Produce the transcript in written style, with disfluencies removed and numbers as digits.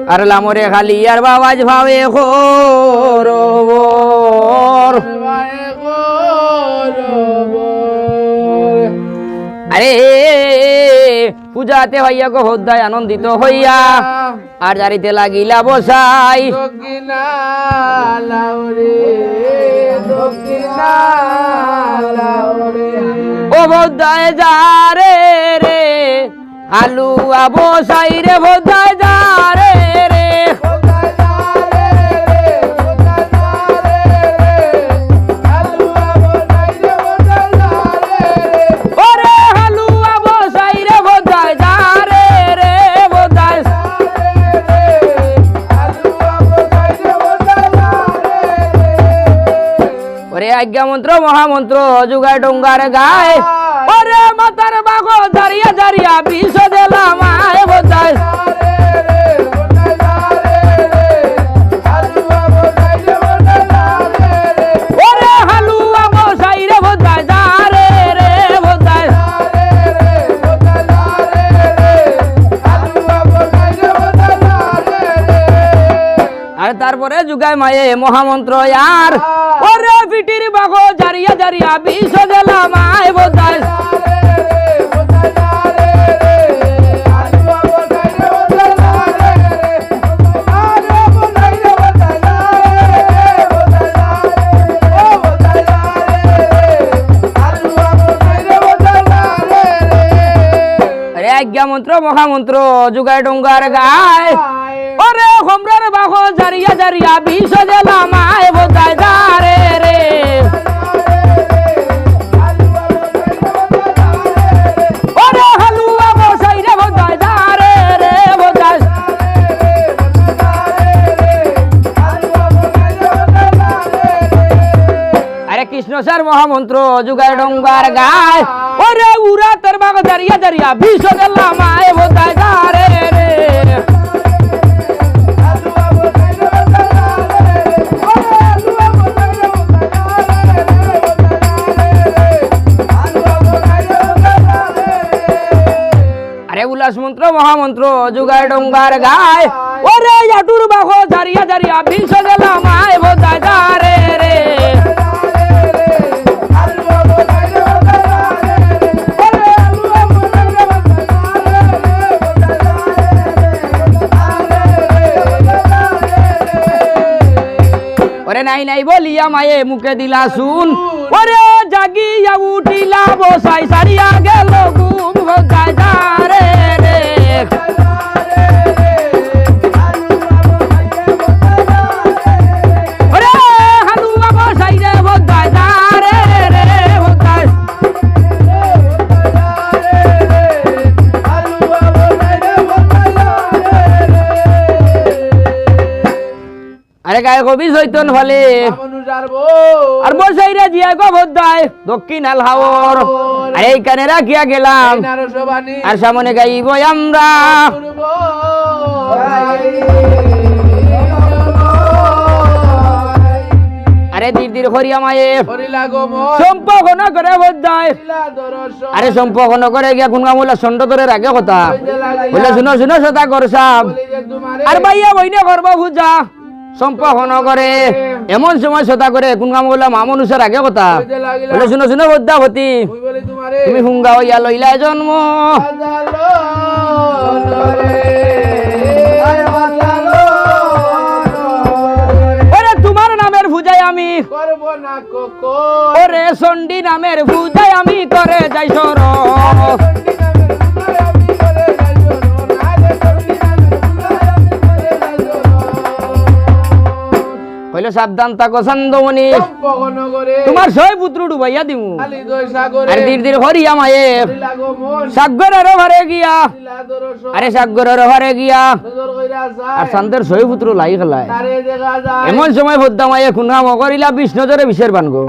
আর লামরে খালি আর বাবাজ ভাবে খোরবর আরে পূজাতে হইয়া গো হদ্দায় আনন্দিত হইয়া আর জারিতে লাগিলা বসাই ও বদ্দায় যারে রে আলু বসাই রে বদ্দায় যারে রে আজ্ঞা মন্ত্র মহামন্ত্র যুগায় ডোঙ্গার গায় ওরে মাতার বাগো দাঁড়িয়া দাঁড়িয়া বিষ দিলাম আয় বোঝায় ওরে হালুয়া বসাই রে বোঝায় যারে রে বোঝায় আর তারপরে যুগায় মায়ে মহামন্ত্র আর ওরে পিটির বাগো জারিয়া জারিয়া বিষ দিলাম আয় বোঝায় আজ্ঞা মন্ত্র মহামন্ত্র যুগায় ডোঙ্গার গায় ওরে হোমরার বাগো জারিয়া জারিয়া বিষ দিলাম আয় বোঝায় যারে রে ওরে হালুয়া বসাই রে বোঝায় যারে রে বোঝায় আরে কৃষ্ণ স্যার মহামন্ত্র যুগায় ডোঙ্গার গায় ওরে উরা তোর বাগো জারিয়া জারিয়া বিষ দিলাম আয় বোঝায় যারে রে উল্লাস মন্ত্র মহামন্ত্র যুগায় ডোঙ্গার গায় ওরে জাটুর বাগো জারিয়া জারিয়া বিষ দিলাম আয় বোঝায় যারে রে ওরে নাই নাই বলিয়া মায়ে মুখে দিলা শুন ওরে জাগিয়া উঠিলা বসাই সারিয়া গেল ঘুম বোঝায় যারে রে ওরে হালুয়া বসাই রে বোঝায় যারে রে বোঝায় আরে গায়ে কবি চৈতন ফলে আর বসাই রে জিয়া গো বোঝায় দক্ষিণ আল হাওর আর এইখানে রাখিয়া গেলাম আর সামনে গাইব আমরা আরে ধীর ধীর হরিয়া মায়ে সম্পর্ক করে বোঝায় আরে সম্পর্ক করে গিয়া গুনগামুলা সন্ড ধরে রাখে কথা বলে শুনো শুনো সদা করসাম আর ভাইয়া বইনে করবো পূজা সম্পর্ক করে এমন সময় সদা করে কোন কাম করলাম আমনুষের আগে কথা বলে শুনো শুনো বদ্যাপতি তুমি হুঙ্গা হইয়া লইলা জন্ম ওরে তোমার নামের পূজায় আমি ওরে চণ্ডী নামের পূজায় আমি করে যাই সর কইলো সাবধান থাকো চান্দমণি তোমার ছয় পুত্র ডুবাইয়া দিমু আর ধীর ধীর হরিয়া মায়ে সাগরের ঘরে গিয়া আরে সাগরের ঘরে গিয়া আর চান্দের ছয় পুত্র লাই খেলায় এমন সময় ভদ্দা মায়ে খুনাম করিলা বিষ্ণু জরে বিষের বানগো